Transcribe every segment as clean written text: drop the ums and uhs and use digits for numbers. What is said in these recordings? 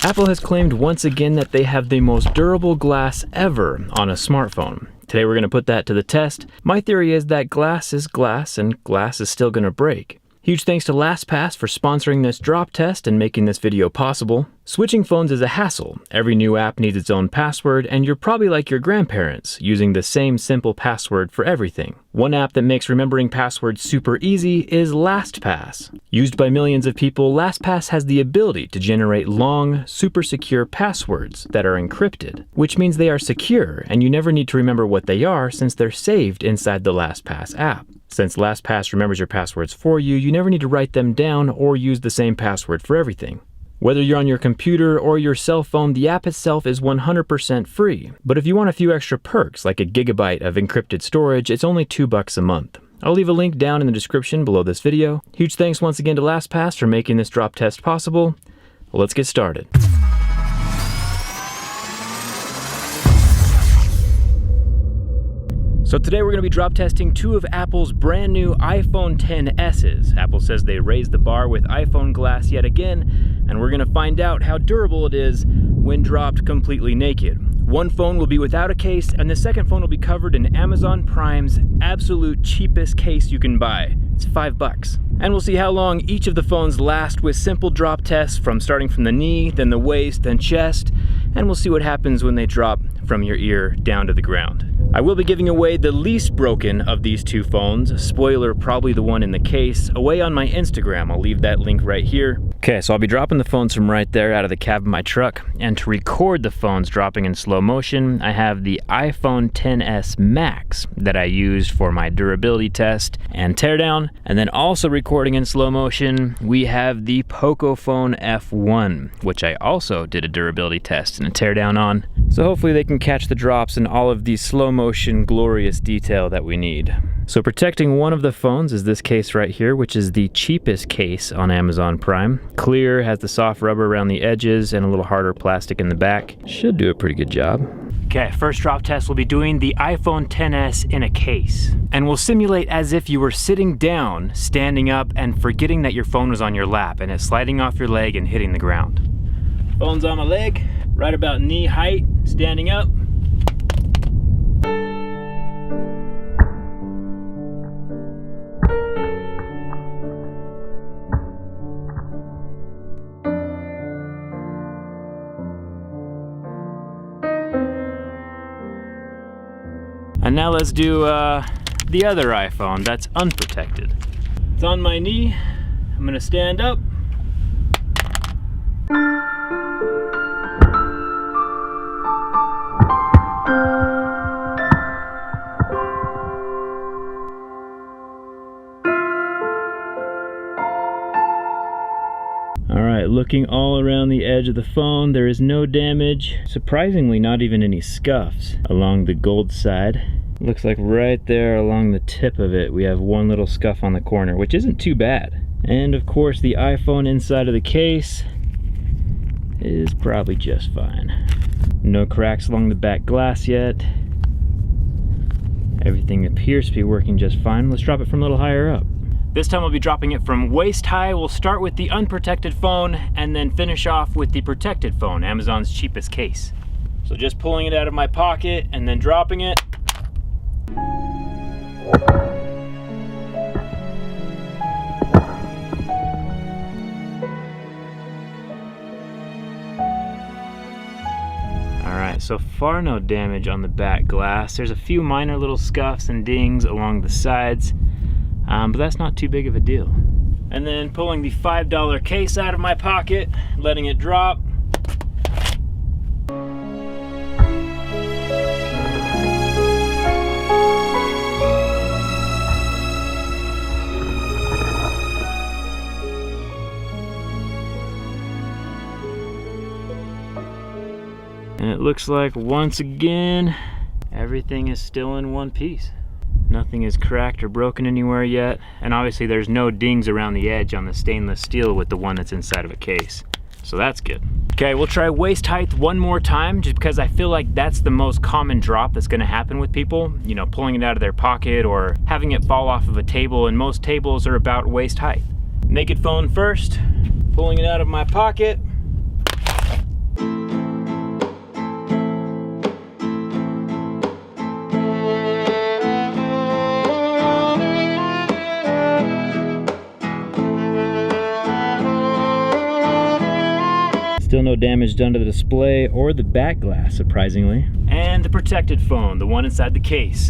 Apple has claimed once again that they have the most durable glass ever on a smartphone. Today we're going to put that to the test. My theory is that glass is glass and glass is still going to break. Huge thanks to LastPass for sponsoring this drop test and making this video possible. Switching phones is a hassle. Every new app needs its own password, and you're probably like your grandparents, using the same simple password for everything. One app that makes remembering passwords super easy is LastPass. Used by millions of people, LastPass has the ability to generate long, super secure passwords that are encrypted, which means they are secure and you never need to remember what they are since they're saved inside the LastPass app. Since LastPass remembers your passwords for you, you never need to write them down or use the same password for everything. Whether you're on your computer or your cell phone, the app itself is 100% free. But if you want a few extra perks, like a gigabyte of encrypted storage, it's only $2 a month. I'll leave a link down in the description below this video. Huge thanks once again to LastPass for making this drop test possible. Let's get started. So today we're going to be drop testing two of Apple's brand new iPhone XS's. Apple says they raised the bar with iPhone glass yet again, and we're going to find out how durable it is when dropped completely naked. One phone will be without a case, and the second phone will be covered in Amazon Prime's absolute cheapest case you can buy. It's $5. And we'll see how long each of the phones last with simple drop tests from starting from the knee, then the waist, then chest, and we'll see what happens when they drop from your ear down to the ground. I will be giving away the least broken of these two phones, spoiler, probably the one in the case, away on my Instagram. I'll leave that link right here. Okay, so I'll be dropping the phones from right there out of the cab of my truck, and to record the phones dropping in slow motion, I have the iPhone XS Max that I used for my durability test and teardown, and then also recording in slow motion, we have the Pocophone F1, which I also did a durability test and a teardown on. So hopefully they can catch the drops in all of the slow motion glorious detail that we need. So protecting one of the phones is this case right here, which is the cheapest case on Amazon Prime. Clear, has the soft rubber around the edges and a little harder plastic in the back. Should do a pretty good job. Okay, first drop test, we'll be doing the iPhone XS in a case. And we'll simulate as if you were sitting down, standing up, and forgetting that your phone was on your lap, and it's sliding off your leg and hitting the ground. Phone's on my leg, right about knee height, standing up. And now let's do the other iPhone that's unprotected. It's on my knee. I'm gonna stand up. Alright, looking all around the edge of the phone, there is no damage. Surprisingly, not even any scuffs along the gold side. Looks like right there along the tip of it, we have one little scuff on the corner, which isn't too bad. And of course, the iPhone inside of the case is probably just fine. No cracks along the back glass yet. Everything appears to be working just fine. Let's drop it from a little higher up. This time we'll be dropping it from waist high. We'll start with the unprotected phone and then finish off with the protected phone, Amazon's cheapest case. So just pulling it out of my pocket and then dropping it. Alright, so far no damage on the back glass. There's a few minor little scuffs and dings along the sides. But that's not too big of a deal. And then pulling the $5 case out of my pocket, letting it drop. And it looks like once again, everything is still in one piece. Nothing is cracked or broken anywhere yet, and obviously there's no dings around the edge on the stainless steel with the one that's inside of a case. So that's good. Okay, we'll try waist height one more time, just because I feel like that's the most common drop that's gonna happen with people. You know, pulling it out of their pocket or having it fall off of a table, and most tables are about waist height. Naked phone first, pulling it out of my pocket. Still no damage done to the display or the back glass, surprisingly. And the protected phone, the one inside the case.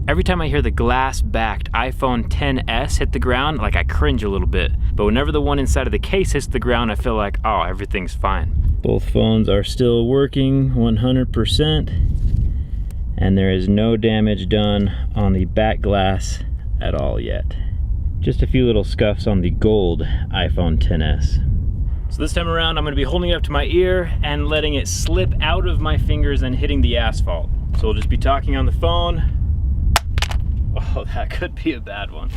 Every time I hear the glass-backed iPhone XS hit the ground, like I cringe a little bit. But whenever the one inside of the case hits the ground, I feel like, oh, everything's fine. Both phones are still working 100%, and there is no damage done on the back glass at all yet. Just a few little scuffs on the gold iPhone XS. So this time around, I'm gonna be holding it up to my ear and letting it slip out of my fingers and hitting the asphalt. So we'll just be talking on the phone. Oh, that could be a bad one.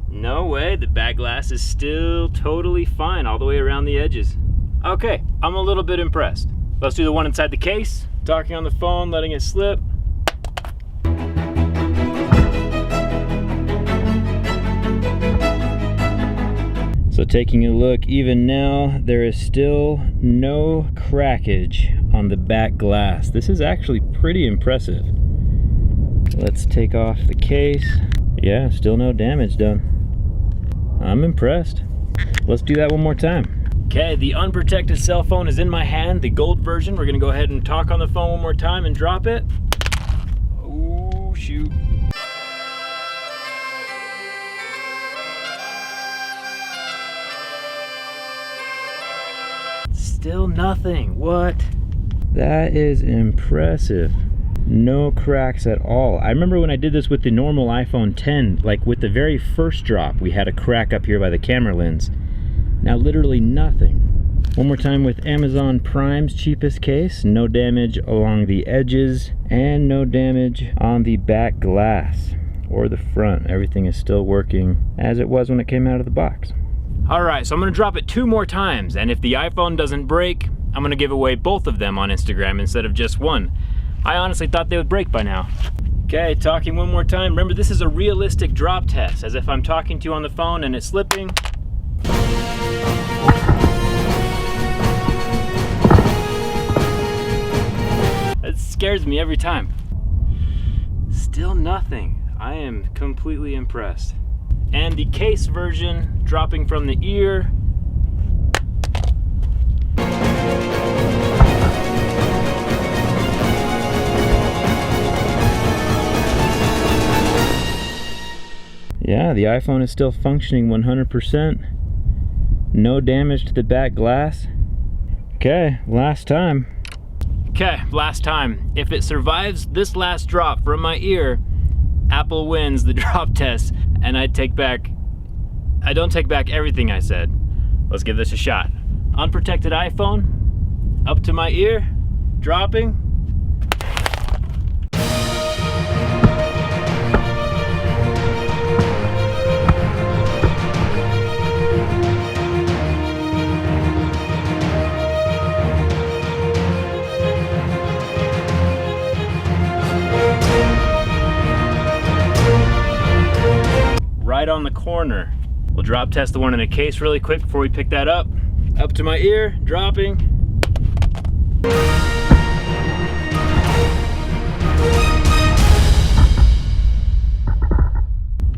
No way, the back glass is still totally fine all the way around the edges. Okay, I'm a little bit impressed. Let's do the one inside the case. Talking on the phone, letting it slip. So taking a look, even now, there is still no crackage on the back glass. This is actually pretty impressive. Let's take off the case. Yeah, still no damage done. I'm impressed. Let's do that one more time. Okay, the unprotected cell phone is in my hand, the gold version. We're gonna go ahead and talk on the phone one more time and drop it. Oh, shoot. Still nothing. What? That is impressive. No cracks at all. I remember when I did this with the normal iPhone X, like with the very first drop, we had a crack up here by the camera lens. Now literally nothing. One more time with Amazon Prime's cheapest case. No damage along the edges and no damage on the back glass or the front. Everything is still working as it was when it came out of the box. All right, so I'm gonna drop it 2 more times, and if the iPhone doesn't break, I'm gonna give away both of them on Instagram instead of just one. I honestly thought they would break by now. Okay, talking one more time. Remember, this is a realistic drop test, as if I'm talking to you on the phone and it's slipping. That scares me every time. Still nothing. I am completely impressed. And the case version dropping from the ear. Yeah, the iPhone is still functioning 100%. No damage to the back glass. Okay, last time. Okay, last time. If it survives this last drop from my ear, Apple wins the drop test, and I don't take back everything I said. Let's give this a shot. Unprotected iPhone, up to my ear, dropping. Right on the corner. We'll drop test the one in a case really quick before we pick that up. Up to my ear, dropping.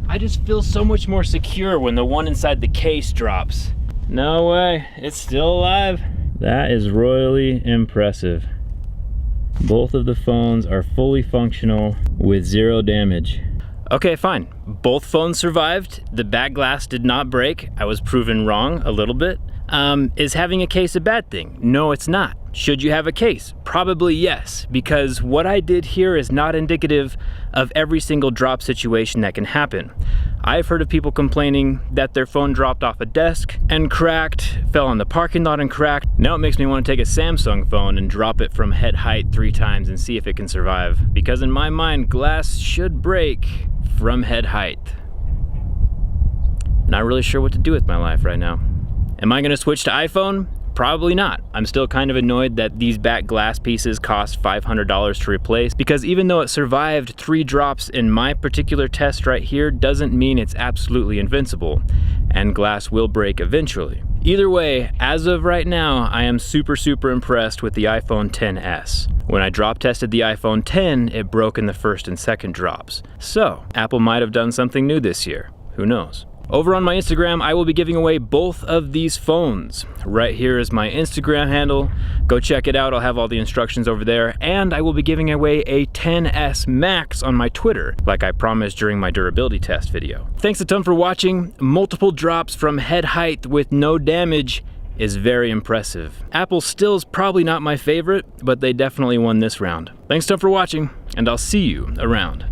I just feel so much more secure when the one inside the case drops. No way, it's still alive. That is royally impressive. Both of the phones are fully functional with 0 damage. Okay, fine. Both phones survived. The back glass did not break. I was proven wrong a little bit. Is having a case a bad thing? No, it's not. Should you have a case? Probably yes, because what I did here is not indicative of every single drop situation that can happen. I've heard of people complaining that their phone dropped off a desk and cracked, fell on the parking lot and cracked. Now it makes me want to take a Samsung phone and drop it from head height 3 times and see if it can survive. Because in my mind, glass should break from head height. Not really sure what to do with my life right now. Am I gonna switch to iPhone? Probably not. I'm still kind of annoyed that these back glass pieces cost $500 to replace, because even though it survived 3 drops in my particular test right here, doesn't mean it's absolutely invincible, and glass will break eventually. Either way, as of right now, I am super impressed with the iPhone XS. When I drop tested the iPhone X, it broke in the first and second drops. So, Apple might have done something new this year. Who knows? Over on my Instagram, I will be giving away both of these phones. Right here is my Instagram handle. Go check it out, I'll have all the instructions over there. And I will be giving away a XS Max on my Twitter, like I promised during my durability test video. Thanks a ton for watching. Multiple drops from head height with no damage is very impressive. Apple still is probably not my favorite, but they definitely won this round. Thanks a ton for watching, and I'll see you around.